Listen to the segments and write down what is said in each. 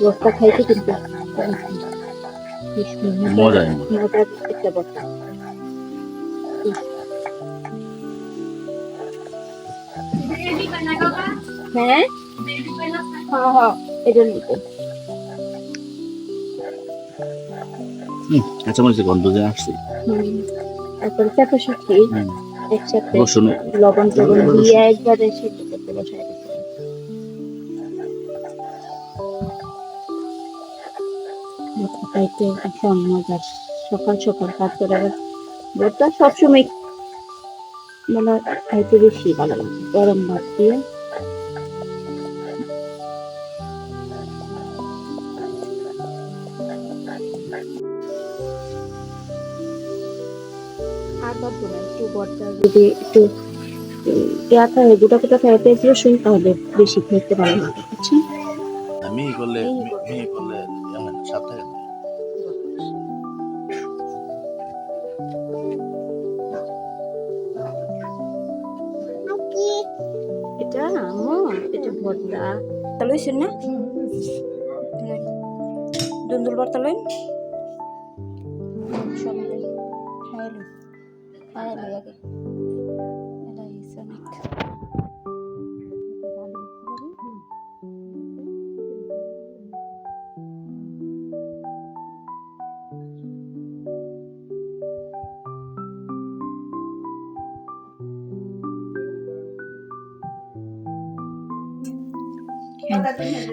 বস্তা খাইতে কিন্তু মজার মজার একটা বস্তা। হ্যাঁ হ্যাঁ হ্যাঁ এটা নিতে কাঁচা মরিচের গন্ধ যে আসছে। তারপরে চাপা শুকি একসাথে রসুন লবণ টবণ দিয়ে একবারে সিদ্ধ করতে বসাই দিতে। খাইতে ভীষণ মজার। সকাল সকাল কাজ করে ভর্তা সবসময় মানে খাইতে বেশি ভালো লাগে গরম ভাত দিয়ে। আর পারবো না একটু ভর্তা যদি একটু ইয়া থাকে গোটা গোটা থাকে পেঁয়াজ রসুন তাহলে বেশি খেতে ভালো লাগে বুঝছেন। মিহি করলে মিহি করলে। মিহি করলে ইয়ে হয় না, স্বাদ থাকে না। এটা আম্মু এটা ভর্তা লইছেন না দুন্দুল ভর্তা লইন সবাই খাইলো খাইলো আগে এটা হইছে অনেক।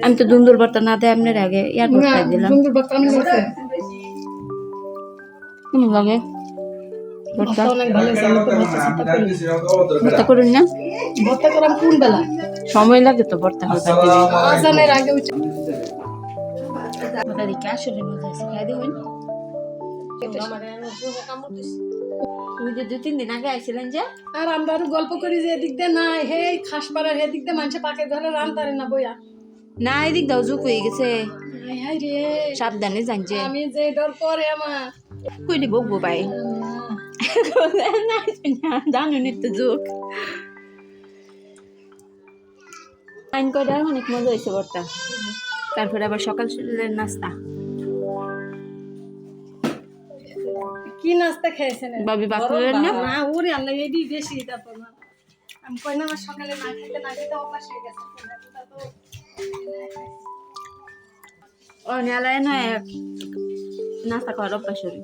আমি তো দুন্দুল ভর্তা না দেয় আপনার আগে ইয়ার ভর্তা দিলাম। সুন্দর ভর্তা আমি নিয়েছি। কেমন লাগে ভর্তা? ভর্তা অনেক ভালো হয়েছে। আমি তো ভর্তা চিন্তা করি। ভর্তা করুন না ভর্তা করাম কোন বেলা? সময় লাগে তো ভর্তা করতে। আজানের আগে উঠে ভর্তা দিকে আসলে মজা আছে খাই দেবেন। ওই যে 2-3 দিন আগে আইছিলেন যে আর আমরা আরো গল্প করি যে এদিক দিয়ে নাই হে খাসপাড়ার এদিক দিয়ে মানুষে পাকে ধরে রান্তারে না বইয়া। না এদিক দাও জুক হয়ে গেছে হাই হাই রে সাবধানে জানছে আমি যে ডর করে আমার কইলি বকবো ভাই জানো নি তো জোক আইন কয়টা অনেক মজা হয়েছে ভর্তা। তারপরে আবার সকালের নাস্তা কি নাস্তা খেয়েছেন বাবি বাকুলের না না ওরে আল্লাহ এডি বেশি তারপর না আমি কই না আমার সকালে না খেতে না খেতে অভ্যাস হয়ে গেছে তো ও নিয়ালায় না নাস্তা করার অভ্যাস হল।